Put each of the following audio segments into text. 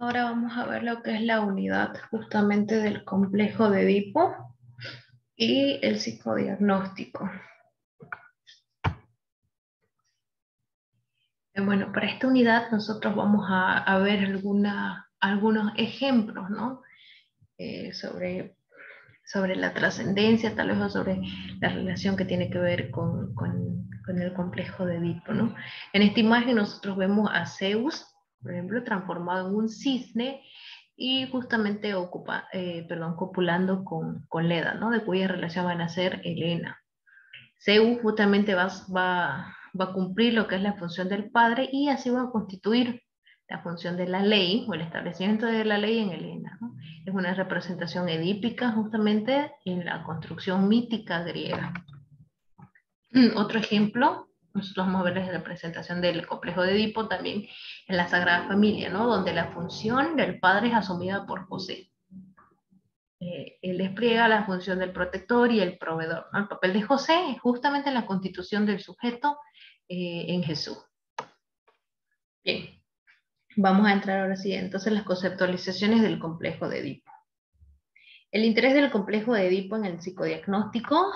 Ahora vamos a ver lo que es la unidad justamente del complejo de Edipo y el psicodiagnóstico. Bueno, para esta unidad nosotros vamos a ver algunos ejemplos, ¿no? Sobre la trascendencia, tal vez, o sobre la relación que tiene que ver con el complejo de Edipo, ¿no? En esta imagen nosotros vemos a Zeus, por ejemplo, transformado en un cisne y justamente copulando con Leda, ¿no? De cuya relación van a ser Helena. Zeus justamente va a cumplir lo que es la función del padre y así va a constituir la función de la ley o el establecimiento de la ley en Helena, ¿no? Es una representación edípica justamente en la construcción mítica griega. Otro ejemplo, nosotros vamos a ver la representación del complejo de Edipo también en la Sagrada Familia, ¿no? Donde la función del padre es asumida por José. Él despliega la función del protector y el proveedor, ¿no? El papel de José es justamente la constitución del sujeto en Jesús. Bien, vamos a entrar ahora sí entonces en las conceptualizaciones del complejo de Edipo. El interés del complejo de Edipo en el psicodiagnóstico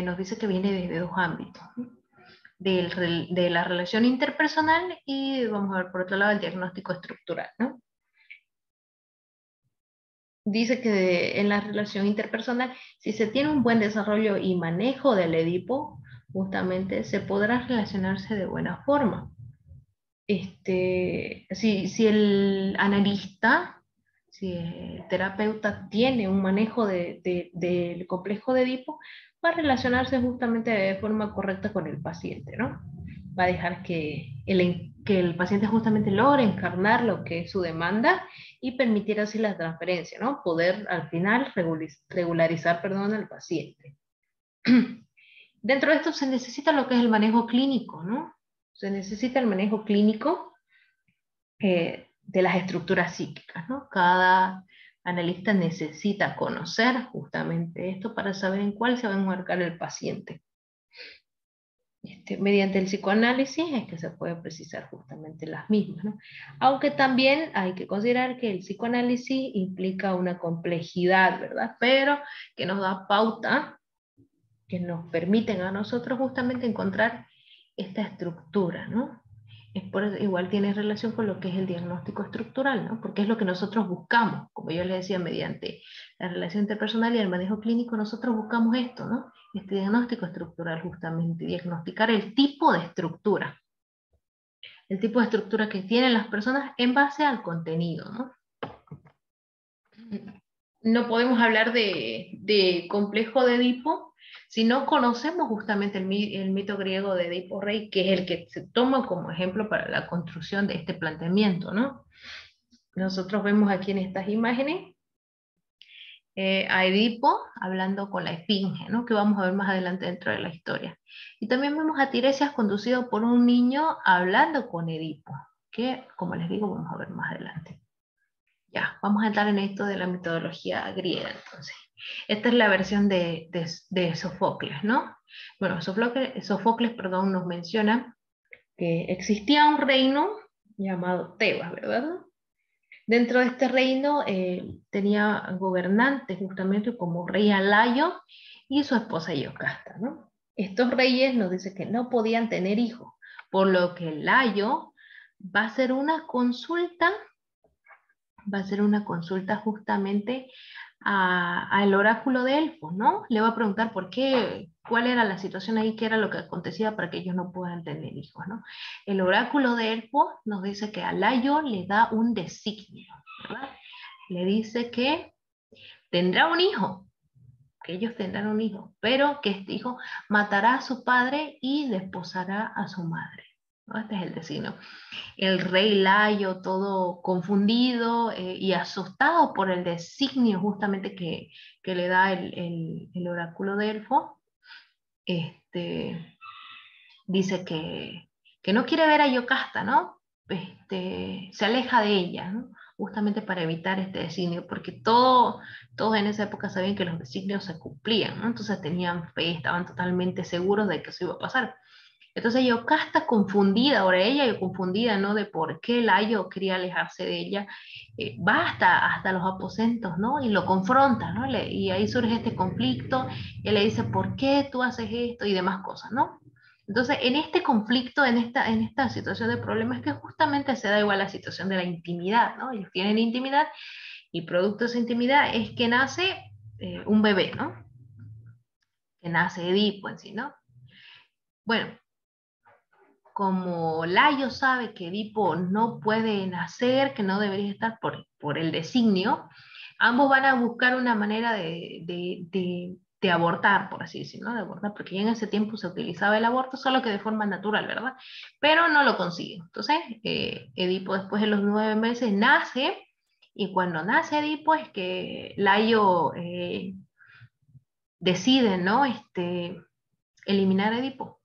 nos dice que viene desde dos ámbitos, ¿no? De la relación interpersonal y vamos a ver por otro lado el diagnóstico estructural, ¿no? Dice que en la relación interpersonal, si se tiene un buen desarrollo y manejo del Edipo, justamente se podrá relacionarse de buena forma. Si el analista, si el terapeuta tiene un manejo del complejo de Edipo, va a relacionarse justamente de forma correcta con el paciente, ¿no? Va a dejar que el paciente justamente logre encarnar lo que es su demanda y permitir así la transferencia, ¿no? Poder al final regularizar, perdón, al paciente. Dentro de esto se necesita lo que es el manejo clínico, ¿no? Se necesita el manejo clínico de las estructuras psíquicas, ¿no? Cada analista necesita conocer justamente esto para saber en cuál se va a enmarcar el paciente. Mediante el psicoanálisis es que se puede precisar justamente las mismas, ¿no? Aunque también hay que considerar que el psicoanálisis implica una complejidad, ¿verdad? Pero que nos da pauta, que nos permiten a nosotros justamente encontrar esta estructura, ¿no? Igual tiene relación con lo que es el diagnóstico estructural, ¿no? Porque es lo que nosotros buscamos, como yo les decía, mediante la relación interpersonal y el manejo clínico, nosotros buscamos esto, ¿no? Este diagnóstico estructural justamente, diagnosticar el tipo de estructura que tienen las personas en base al contenido, ¿no? No podemos hablar de complejo de Edipo si no conocemos justamente el mito griego de Edipo Rey, que es el que se toma como ejemplo para la construcción de este planteamiento, ¿no? Nosotros vemos aquí en estas imágenes a Edipo hablando con la Esfinge, ¿no? Que vamos a ver más adelante dentro de la historia. Y también vemos a Tiresias conducido por un niño hablando con Edipo, que como les digo vamos a ver más adelante. Ya, vamos a entrar en esto de la mitología griega entonces. Esta es la versión de Sofocles, ¿no? Bueno, Sofocles, perdón, nos menciona que existía un reino llamado Tebas, ¿verdad? Dentro de este reino tenía gobernantes justamente como rey Alayo y su esposa Yocasta, ¿no? Estos reyes nos dice que no podían tener hijos, por lo que Layo va a hacer una consulta justamente al oráculo de Elfos, ¿no? Le va a preguntar por qué, cuál era la situación ahí, qué era lo que acontecía para que ellos no puedan tener hijos, ¿no? El oráculo de Elfos nos dice que a Layo le da un designio, ¿verdad? Le dice que tendrá un hijo, que ellos tendrán un hijo, pero que este hijo matará a su padre y desposará a su madre, ¿no? Este es el designio. El rey Layo, todo confundido y asustado por el designio justamente que le da el oráculo de Elfo, dice que no quiere ver a Yocasta, ¿no? Se aleja de ella, ¿no? Justamente para evitar este designio, porque todos en esa época sabían que los designios se cumplían, ¿no? Entonces tenían fe, estaban totalmente seguros de que eso iba a pasar. Entonces Yocasta está confundida, ahora ella confundida, ¿no? De por qué Layo quería alejarse de ella, va hasta los aposentos, ¿no? Y lo confronta, ¿no? Y ahí surge este conflicto, y él le dice, ¿por qué tú haces esto? Y demás cosas, ¿no? Entonces, en este conflicto, en esta situación de problemas, que justamente se da igual la situación de la intimidad, ¿no? Ellos tienen intimidad, y producto de esa intimidad es que nace un bebé, ¿no? Que nace Edipo en sí, ¿no? Bueno, como Layo sabe que Edipo no puede nacer, que no debería estar por el designio, ambos van a buscar una manera de abortar, por así decirlo, ¿no? De abortar, porque ya en ese tiempo se utilizaba el aborto, solo que de forma natural, ¿verdad? Pero no lo consigue. Entonces, Edipo después de los 9 meses nace, y cuando nace Edipo es que Layo decide, ¿no? Eliminar a Edipo.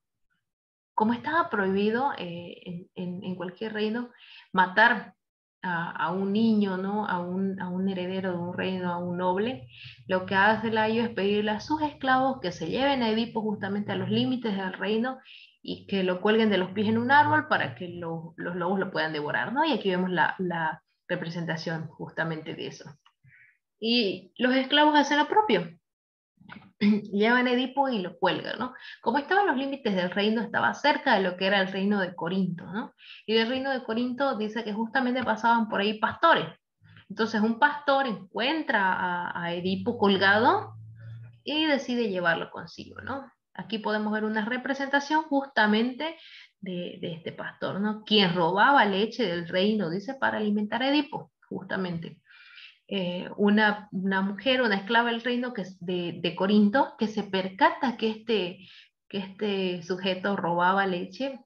Como estaba prohibido en cualquier reino matar a un niño, ¿no? A un heredero de un reino, a un noble, lo que hace Layo es pedirle a sus esclavos que se lleven a Edipo justamente a los límites del reino y que lo cuelguen de los pies en un árbol para que los lobos lo puedan devorar, ¿no? Y aquí vemos la representación justamente de eso. Y los esclavos hacen lo propio, llevan a Edipo y lo cuelgan, ¿no? Como estaban los límites del reino, estaba cerca de lo que era el reino de Corinto, ¿no? Y del reino de Corinto dice que justamente pasaban por ahí pastores. Entonces un pastor encuentra a Edipo colgado y decide llevarlo consigo, ¿no? Aquí podemos ver una representación justamente de este pastor, ¿no? Quien robaba leche del reino, dice, para alimentar a Edipo, justamente. Una mujer, una esclava del reino que es de Corinto, que se percata que este sujeto robaba leche,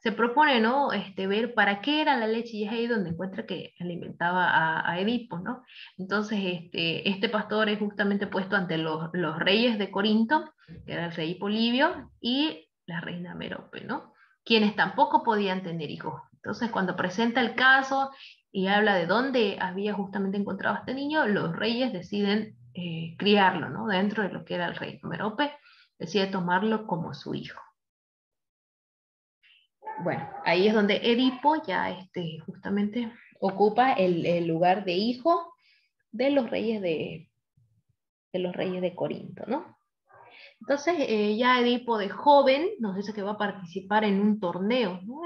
se propone, ¿no? Ver para qué era la leche, y es ahí donde encuentra que alimentaba a Edipo, ¿no? Entonces, este pastor es justamente puesto ante los reyes de Corinto, que era el rey Polibio y la reina Merope, ¿no? Quienes tampoco podían tener hijos. Entonces, cuando presenta el caso y habla de dónde había justamente encontrado a este niño, los reyes deciden criarlo, ¿no? Dentro de lo que era el reino. Merope decide tomarlo como su hijo. Bueno, ahí es donde Edipo ya justamente ocupa el lugar de hijo de los reyes de Corinto, ¿no? Entonces, ya Edipo de joven nos dice que va a participar en un torneo, ¿no?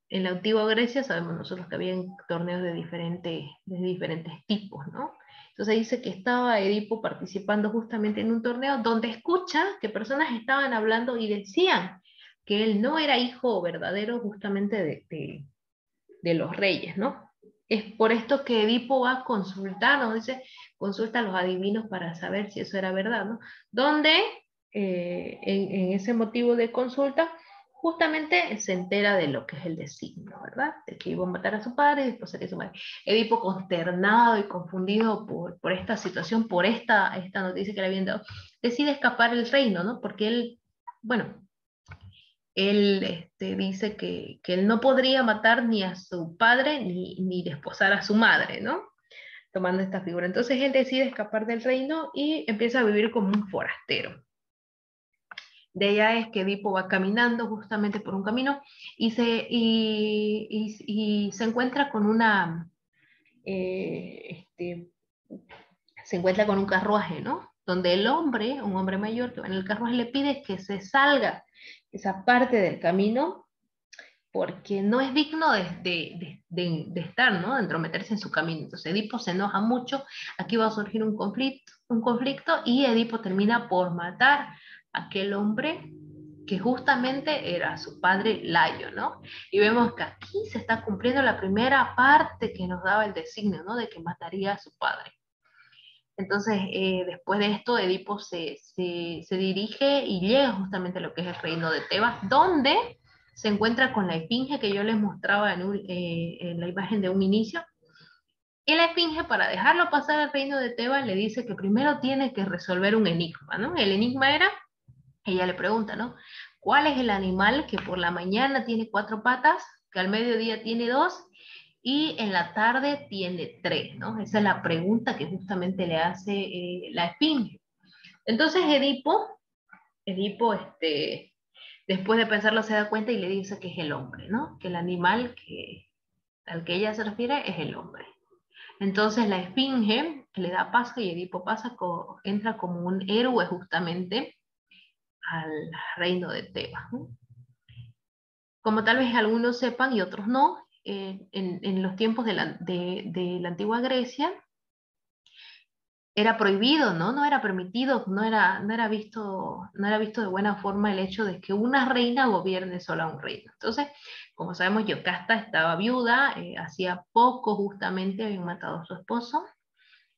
En la antigua Grecia sabemos nosotros que había torneos de diferentes tipos, ¿no? Entonces dice que estaba Edipo participando justamente en un torneo donde escucha que personas estaban hablando y decían que él no era hijo verdadero justamente de los reyes, ¿no? Es por esto que Edipo va a consultar, nos dice, consulta a los adivinos para saber si eso era verdad, ¿no? Donde en ese motivo de consulta justamente se entera de lo que es el designio, ¿verdad? De que iba a matar a su padre y después sería su madre. Edipo, consternado y confundido por esta situación, por esta noticia que le habían dado, decide escapar del reino, ¿no? Porque él, bueno, él dice que él no podría matar ni a su padre ni desposar a su madre, ¿no? Tomando esta figura. Entonces él decide escapar del reino y empieza a vivir como un forastero. De ella es que Edipo va caminando justamente por un camino y se encuentra con se encuentra con un carruaje, ¿no? Donde el hombre, un hombre mayor que va en el carruaje, le pide que se salga esa parte del camino porque no es digno de estar, ¿no? De entrometerse en su camino. Entonces Edipo se enoja mucho, aquí va a surgir un conflicto y Edipo termina por matar a aquel hombre que justamente era su padre Layo, ¿no? Y vemos que aquí se está cumpliendo la primera parte que nos daba el designio, ¿no? De que mataría a su padre. Entonces, después de esto, Edipo se dirige y llega justamente a lo que es el reino de Tebas, donde se encuentra con la esfinge que yo les mostraba en la imagen de un inicio. Y la esfinge, para dejarlo pasar al reino de Tebas, le dice que primero tiene que resolver un enigma, ¿no? El enigma era, ella le pregunta, ¿no? ¿Cuál es el animal que por la mañana tiene 4 patas, que al mediodía tiene 2 y en la tarde tiene 3, ¿no? Esa es la pregunta que justamente le hace la esfinge. Entonces Edipo Edipo, después de pensarlo, se da cuenta y le dice que es el hombre, ¿no? Que el animal al que ella se refiere es el hombre. Entonces la esfinge le da paso y Edipo entra como un héroe justamente al reino de Tebas, ¿no? Como tal vez algunos sepan y otros no, en los tiempos de la antigua Grecia era prohibido, ¿no? No era permitido, no era visto de buena forma el hecho de que una reina gobierne sola un reino. Entonces, como sabemos, Yocasta estaba viuda, hacía poco justamente habían matado a su esposo,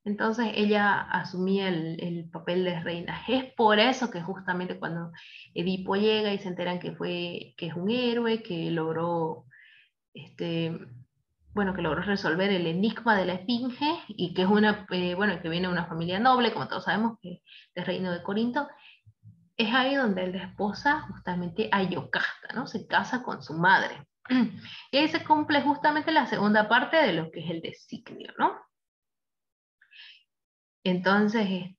entonces ella asumía el papel de reina. Es por eso que justamente cuando Edipo llega y se enteran que es un héroe, que logró este, bueno, que logró resolver el enigma de la esfinge y que es bueno, que viene de una familia noble, como todos sabemos, que del reino de Corinto, es ahí donde él desposa justamente a Yocasta, ¿no? Se casa con su madre. Y ahí se cumple justamente la segunda parte de lo que es el designio, ¿no? Entonces,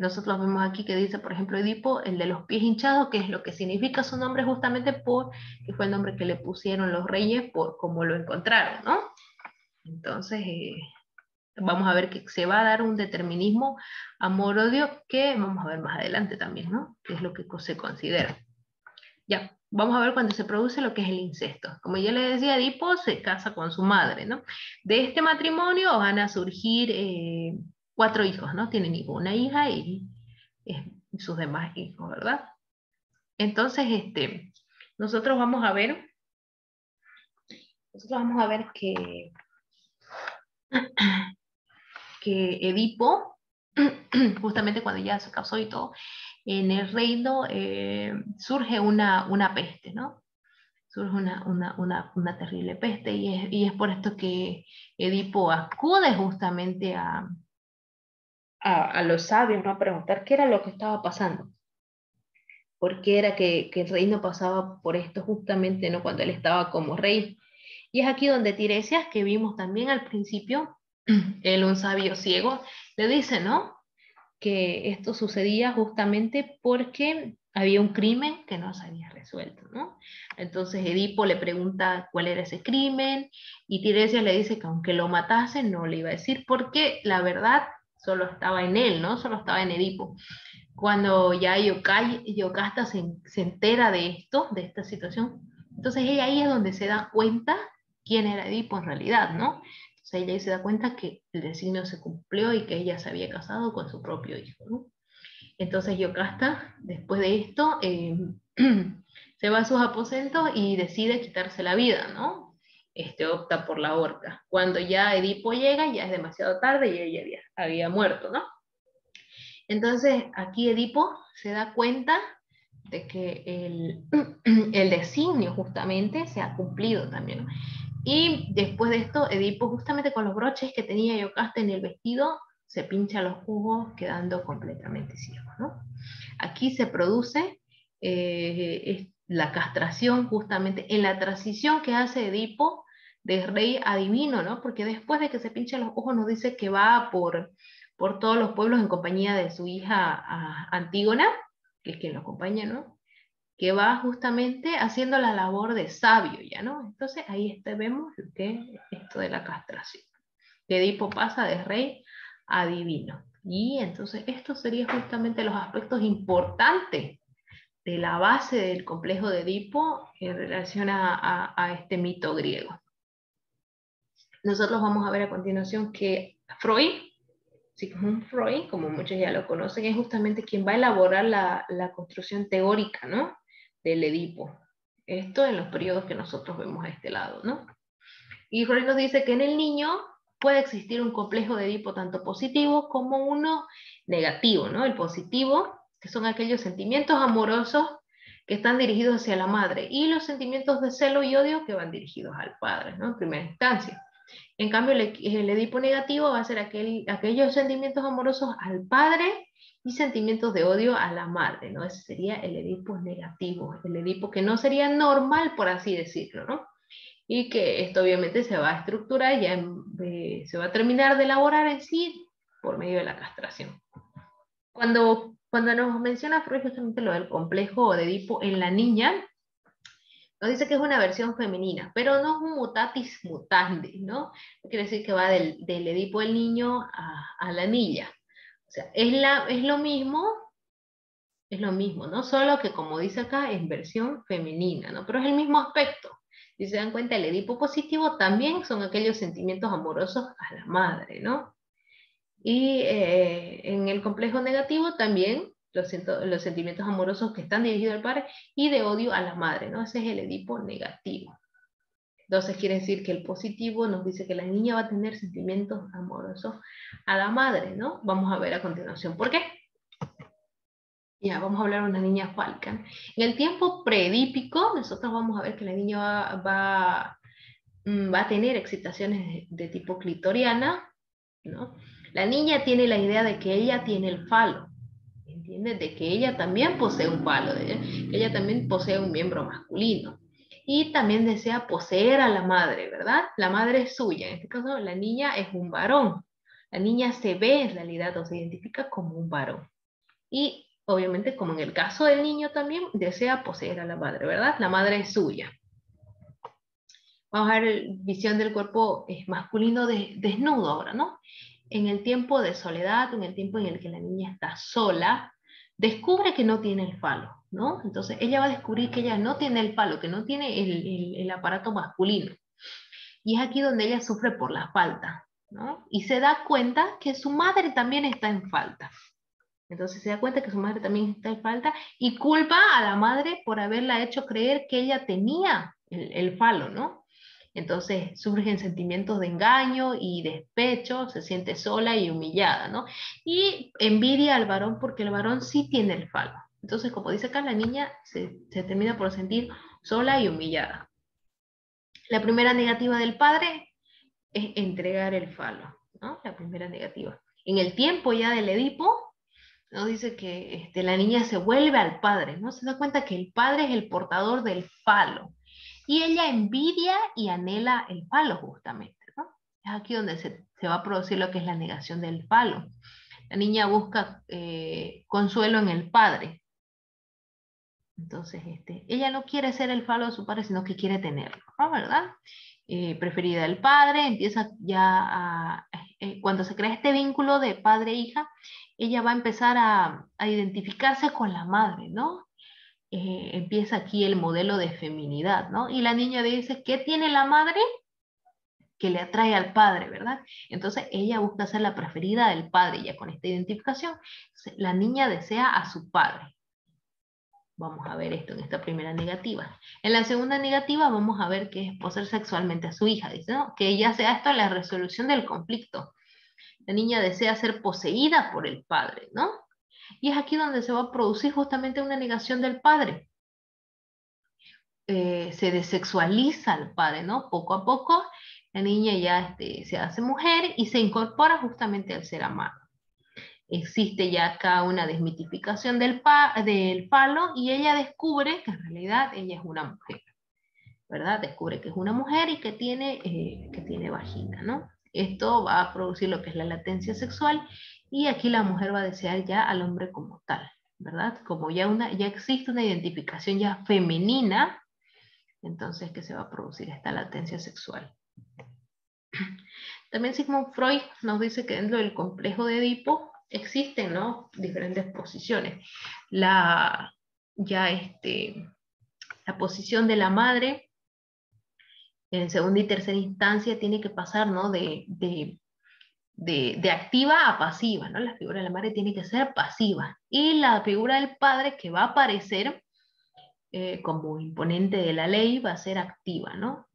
nosotros vemos aquí que dice, por ejemplo, Edipo, el de los pies hinchados, que es lo que significa su nombre justamente que fue el nombre que le pusieron los reyes por cómo lo encontraron, ¿no? Entonces, vamos a ver que se va a dar un determinismo amor-odio que vamos a ver más adelante también, ¿no? Que es lo que se considera. Ya, vamos a ver cuando se produce lo que es el incesto. Como ya les decía, Edipo se casa con su madre, ¿no? De este matrimonio van a surgir 4 hijos, ¿no? Tienen una hija y sus demás hijos, ¿verdad? Entonces, nosotros vamos a ver, que Edipo, justamente cuando ya se casó y todo, en el reino surge una peste, ¿no? Surge una terrible peste y es por esto que Edipo acude justamente a los sabios, ¿no? A preguntar qué era lo que estaba pasando. ¿Por qué era que el reino pasaba por esto justamente, ¿no? Cuando él estaba como rey? Y es aquí donde Tiresias, que vimos también al principio, él un sabio ciego, le dice, ¿no? Que esto sucedía justamente porque había un crimen que no se había resuelto, ¿no? Entonces Edipo le pregunta cuál era ese crimen y Tiresias le dice que aunque lo matase no le iba a decir porque la verdad solo estaba en él, ¿no? Solo estaba en Edipo. Cuando ya Yocasta se entera de esto, de esta situación, entonces ella ahí es donde se da cuenta quién era Edipo en realidad, ¿no? Entonces ella ahí se da cuenta que el designio se cumplió y que ella se había casado con su propio hijo, ¿no? Entonces Yocasta, después de esto, se va a sus aposentos y decide quitarse la vida, ¿no? Opta por la horca. Cuando ya Edipo llega, ya es demasiado tarde y ella había muerto, ¿no? Entonces aquí Edipo se da cuenta de que el designio justamente se ha cumplido también, ¿no? Y después de esto, Edipo justamente con los broches que tenía Yocasta en el vestido, se pincha los ojos quedando completamente ciego, ¿no? Aquí se produce la castración justamente en la transición que hace Edipo de rey a divino, ¿no? Porque después de que se pincha los ojos nos dice que va por todos los pueblos en compañía de su hija Antígona, que es quien lo acompaña, ¿no? Que va justamente haciendo la labor de sabio, ¿ya no? Entonces ahí vemos lo que es esto de la castración. Que Edipo pasa de rey a divino. Y entonces estos serían justamente los aspectos importantes de la base del complejo de Edipo en relación a este mito griego. Nosotros vamos a ver a continuación que Freud, Sigmund Freud, como muchos ya lo conocen, es justamente quien va a elaborar la construcción teórica, ¿no? Del Edipo. Esto en los periodos que nosotros vemos a este lado, ¿no? Y Freud nos dice que en el niño puede existir un complejo de Edipo tanto positivo como uno negativo, ¿no? El positivo, que son aquellos sentimientos amorosos que están dirigidos hacia la madre, y los sentimientos de celo y odio que van dirigidos al padre, ¿no? En primera instancia. En cambio, el Edipo negativo va a ser aquellos sentimientos amorosos al padre y sentimientos de odio a la madre, ¿no? Ese sería el Edipo negativo, el Edipo que no sería normal, por así decirlo, ¿no? Y que esto obviamente se va a estructurar, se va a terminar de elaborar en sí por medio de la castración. Cuando Cuando nos menciona Freud justamente lo del complejo de Edipo en la niña, nos dice que es una versión femenina, pero no es un mutatis mutandis, ¿no? No quiere decir que va del Edipo del niño a la niña. O sea, es lo mismo, ¿no? Solo que como dice acá, es versión femenina, ¿no? Pero es el mismo aspecto. Si se dan cuenta, el Edipo positivo también son aquellos sentimientos amorosos a la madre, ¿no? Y en el complejo negativo también los sentimientos amorosos que están dirigidos al padre y de odio a la madre, ¿no? Ese es el Edipo negativo. Entonces quiere decir que el positivo nos dice que la niña va a tener sentimientos amorosos a la madre, ¿no? Vamos a ver a continuación por qué. Ya, vamos a hablar de una niña fálica. En el tiempo preedípico, nosotros vamos a ver que la niña va a tener excitaciones de tipo clitoriana, ¿no? La niña tiene la idea de que ella tiene el falo, ¿entiendes? De que ella también posee un falo, que ella también posee un miembro masculino. Y también desea poseer a la madre, ¿verdad? La madre es suya. En este caso, la niña es un varón. La niña se ve en realidad o se identifica como un varón. Y obviamente, como en el caso del niño también, desea poseer a la madre, ¿verdad? La madre es suya. Vamos a ver visión del cuerpo masculino desnudo ahora, ¿no? En el tiempo de soledad, en el tiempo en el que la niña está sola, descubre que no tiene el falo, ¿no? Entonces ella va a descubrir que ella no tiene el falo, que no tiene el aparato masculino. Y es aquí donde ella sufre por la falta, ¿no? Y se da cuenta que su madre también está en falta. Entonces se da cuenta que su madre también está en falta y culpa a la madre por haberla hecho creer que ella tenía el falo, ¿no? Entonces surgen sentimientos de engaño y despecho, se siente sola y humillada, ¿no? Y envidia al varón porque el varón sí tiene el falo. Entonces, como dice acá, la niña se termina por sentir sola y humillada. La primera negativa del padre es entregar el falo, ¿no? La primera negativa. En el tiempo ya del Edipo, ¿no? Dice que la niña se vuelve al padre, ¿no? Se da cuenta que el padre es el portador del falo. Y ella envidia y anhela el falo, justamente, ¿no? Es aquí donde se va a producir lo que es la negación del falo. La niña busca consuelo en el padre. Entonces, ella no quiere ser el falo de su padre, sino que quiere tenerlo, ¿no? ¿Verdad? Preferida del padre, empieza ya cuando se crea este vínculo de padre-hija, ella va a empezar a identificarse con la madre, ¿no? Empieza aquí el modelo de feminidad, ¿no? Y la niña dice, ¿qué tiene la madre que le atrae al padre, ¿verdad? Entonces ella busca ser la preferida del padre, ya con esta identificación, la niña desea a su padre. Vamos a ver esto en esta primera negativa. En la segunda negativa vamos a ver que es poseer sexualmente a su hija. Dice, ¿no? Que ya sea esto la resolución del conflicto. La niña desea ser poseída por el padre, ¿no? Y es aquí donde se va a producir justamente una negación del padre. Se desexualiza al padre, ¿no? Poco a poco la niña ya se hace mujer y se incorpora justamente al ser amado. Existe ya acá una desmitificación del falo y ella descubre que en realidad ella es una mujer, ¿verdad? Descubre que es una mujer y que tiene vagina, ¿no? Esto va a producir lo que es la latencia sexual y aquí la mujer va a desear ya al hombre como tal, ¿verdad? Como ya existe una identificación ya femenina, entonces que se va a producir esta latencia sexual. También Sigmund Freud nos dice que dentro del complejo de Edipo existen, ¿no?, diferentes posiciones. La posición de la madre en segunda y tercera instancia tiene que pasar, ¿no?, de activa a pasiva, ¿no? La figura de la madre tiene que ser pasiva. Y la figura del padre que va a aparecer como imponente de la ley va a ser activa, ¿no?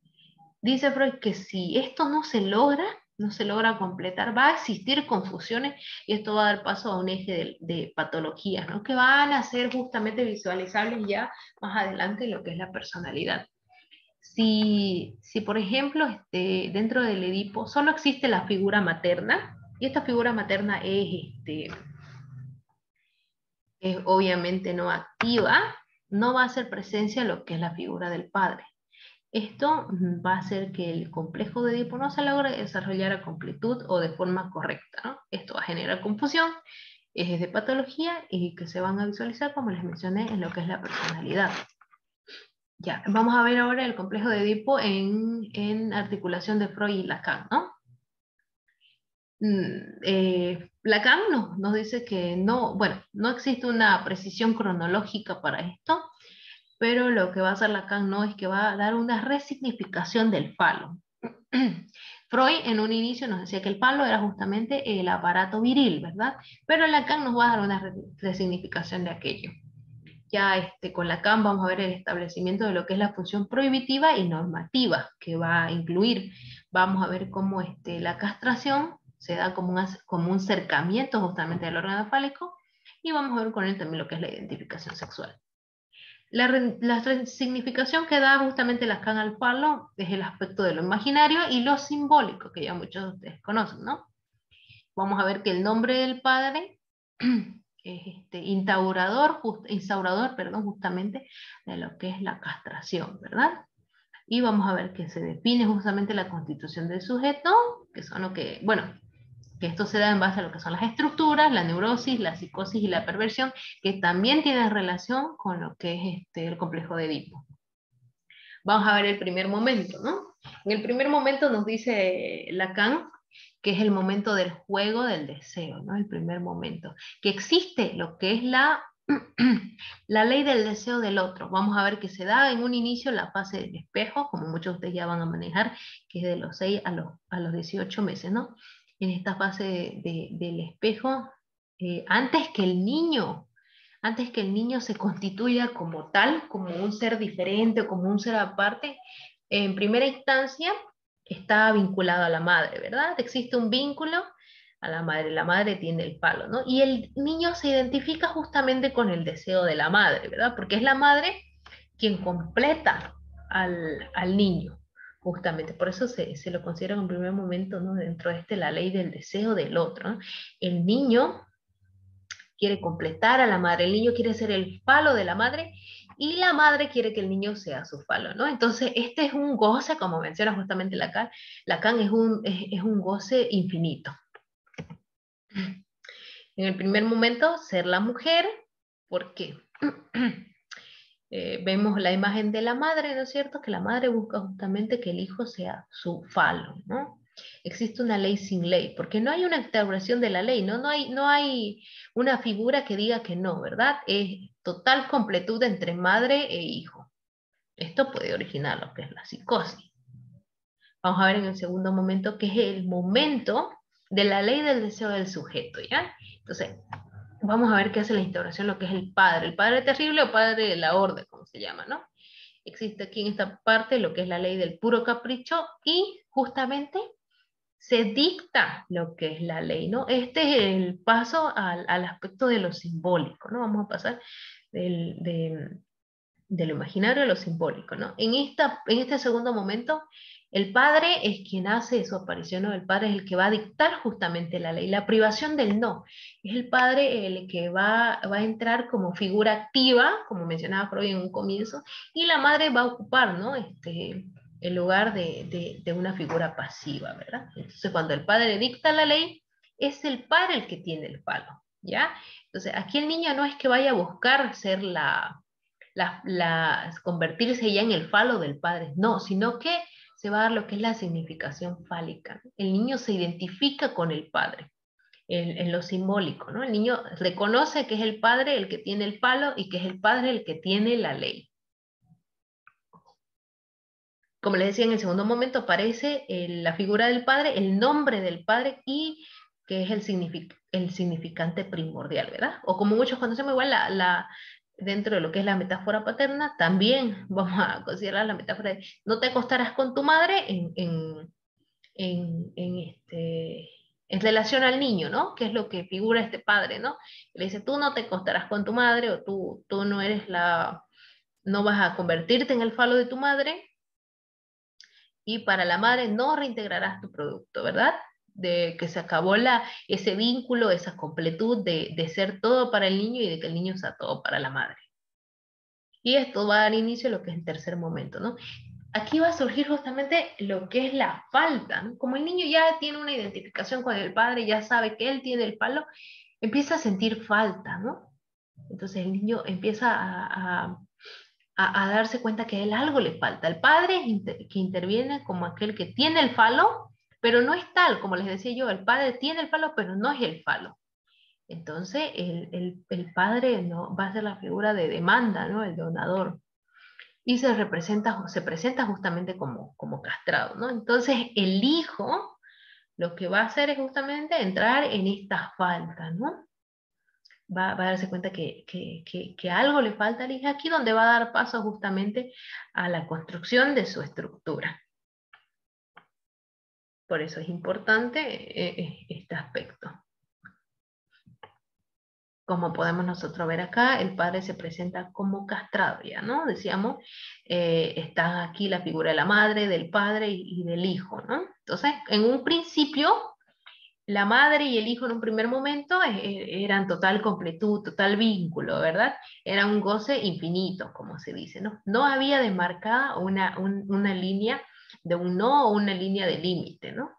Dice Freud que si esto no se logra completar, va a existir confusiones y esto va a dar paso a un eje de patologías, ¿no? Que van a ser justamente visualizables ya más adelante en lo que es la personalidad. Si por ejemplo, dentro del Edipo solo existe la figura materna, y esta figura materna es obviamente no activa, no va a hacer presencia lo que es la figura del padre. Esto va a hacer que el complejo de Edipo no se logre desarrollar a completud o de forma correcta, ¿no? Esto va a generar confusión ejes de patología y que se van a visualizar, como les mencioné, en lo que es la personalidad. Ya, vamos a ver ahora el complejo de Edipo en articulación de Freud y Lacan, ¿no? Lacan nos dice que no, bueno, no existe una precisión cronológica para esto, pero lo que va a hacer Lacan no es que va a dar una resignificación del falo. Freud en un inicio nos decía que el falo era justamente el aparato viril, ¿verdad? Pero Lacan nos va a dar una resignificación de aquello. Ya con Lacan vamos a ver el establecimiento de lo que es la función prohibitiva y normativa, que va a incluir, vamos a ver cómo la castración se da como un cercamiento justamente del órgano fálico, y vamos a ver con él también lo que es la identificación sexual. La significación que da justamente Lacan al falo es el aspecto de lo imaginario y lo simbólico, que ya muchos de ustedes conocen, ¿no? Vamos a ver que el nombre del padre es instaurador, perdón, justamente de lo que es la castración, ¿verdad? Y vamos a ver que se define justamente la constitución del sujeto, que son lo que, bueno, que esto se da en base a lo que son las estructuras, la neurosis, la psicosis y la perversión, que también tienen relación con lo que es el complejo de Edipo. Vamos a ver el primer momento, ¿no? En el primer momento nos dice Lacan que es el momento del juego del deseo, ¿no? El primer momento. Que existe lo que es la ley del deseo del otro. Vamos a ver que se da en un inicio la fase del espejo, como muchos de ustedes ya van a manejar, que es de los 6 a los 18 meses, ¿no? En esta fase del espejo, antes que el niño se constituya como tal, como un ser diferente o como un ser aparte, en primera instancia está vinculado a la madre, ¿verdad? Existe un vínculo a la madre tiene el palo, ¿no? Y el niño se identifica justamente con el deseo de la madre, ¿verdad? Porque es la madre quien completa al niño, justamente. Por eso se lo considera en un primer momento, ¿no? Dentro de la ley del deseo del otro, ¿no? El niño quiere completar a la madre, el niño quiere ser el falo de la madre y la madre quiere que el niño sea su falo, ¿no? Entonces, este es un goce, como menciona justamente Lacan es un goce infinito. En el primer momento, ser la mujer, porque vemos la imagen de la madre, ¿no es cierto? Que la madre busca justamente que el hijo sea su falo, ¿no? Existe una ley sin ley, porque no hay una instauración de la ley, ¿no? No hay una figura que diga que no, ¿verdad? Es total completud entre madre e hijo. Esto puede originar lo que es la psicosis. Vamos a ver en el segundo momento, que es el momento de la ley del deseo del sujeto, ¿ya? Entonces, vamos a ver qué hace la instauración, lo que es el padre terrible o padre de la orden, como se llama, ¿no? Existe aquí en esta parte lo que es la ley del puro capricho y justamente se dicta lo que es la ley, ¿no? Este es el paso al aspecto de lo simbólico, ¿no? Vamos a pasar de lo imaginario a lo simbólico, ¿no? En este segundo momento, el padre es quien hace su aparición, ¿no? El padre es el que va a dictar justamente la ley, la privación del no. Es el padre el que va a entrar como figura activa, como mencionaba Freud en un comienzo, y la madre va a ocupar, ¿no? El lugar de una figura pasiva, ¿verdad? Entonces, cuando el padre dicta la ley, es el padre el que tiene el palo, ¿ya? Entonces, aquí el niño no es que vaya a buscar ser convertirse ya en el falo del padre, no, sino que se va a dar lo que es la significación fálica. El niño se identifica con el padre en lo simbólico, ¿no? El niño reconoce que es el padre el que tiene el palo y que es el padre el que tiene la ley. Como les decía, en el segundo momento aparece la figura del padre, el nombre del padre y que es el significante primordial, ¿verdad? O como muchos conocemos igual dentro de lo que es la metáfora paterna, también vamos a considerar la metáfora de no te acostarás con tu madre en, en, este, en relación al niño, ¿no? Que es lo que figura este padre, ¿no? Le dice, tú no te acostarás con tu madre o tú no eres no vas a convertirte en el falo de tu madre y para la madre no reintegrarás tu producto, ¿verdad? De que se acabó ese vínculo, esa completud de ser todo para el niño y de que el niño sea todo para la madre. Y esto va a dar inicio a lo que es el tercer momento, ¿no? Aquí va a surgir justamente lo que es la falta, ¿no? Como el niño ya tiene una identificación con el padre, ya sabe que él tiene el palo, empieza a sentir falta, ¿no? Entonces el niño empieza a darse cuenta que a él algo le falta. El padre que interviene como aquel que tiene el falo, pero no es tal, como les decía yo, el padre tiene el falo, pero no es el falo. Entonces el padre no va a ser la figura de demanda, ¿no? El donador. Y se presenta justamente como castrado, ¿no? Entonces el hijo lo que va a hacer es justamente entrar en esta falta, ¿no? Va a darse cuenta que algo le falta al hijo, aquí donde va a dar paso justamente a la construcción de su estructura. Por eso es importante este aspecto. Como podemos nosotros ver acá, el padre se presenta como castrado, ya, ¿no? Decíamos, está aquí la figura de la madre, del padre y del hijo, ¿no? Entonces, en un principio, la madre y el hijo en un primer momento eran total completud, total vínculo, ¿verdad? Era un goce infinito, como se dice, ¿no? No había demarcada una línea de un no o una línea de límite, ¿no?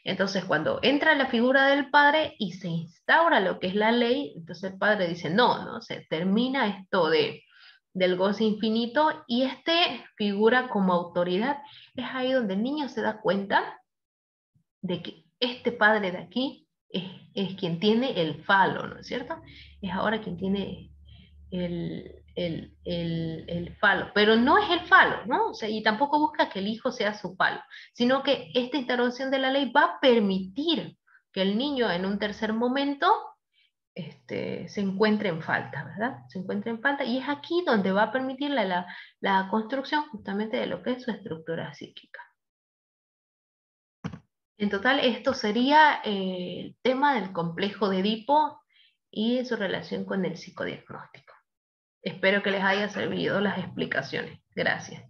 Entonces, cuando entra la figura del padre y se instaura lo que es la ley, entonces el padre dice, no, no, se termina esto del goce infinito y este figura como autoridad. Es ahí donde el niño se da cuenta de que este padre de aquí es quien tiene el falo, ¿no es cierto? Es ahora quien tiene el falo, pero no es el falo, ¿no? O sea, y tampoco busca que el hijo sea su falo, sino que esta intervención de la ley va a permitir que el niño en un tercer momento se encuentre en falta, ¿verdad? Se encuentre en falta y es aquí donde va a permitirle la construcción justamente de lo que es su estructura psíquica. En total, esto sería el tema del complejo de Edipo y su relación con el psicodiagnóstico. Espero que les haya servido las explicaciones. Gracias.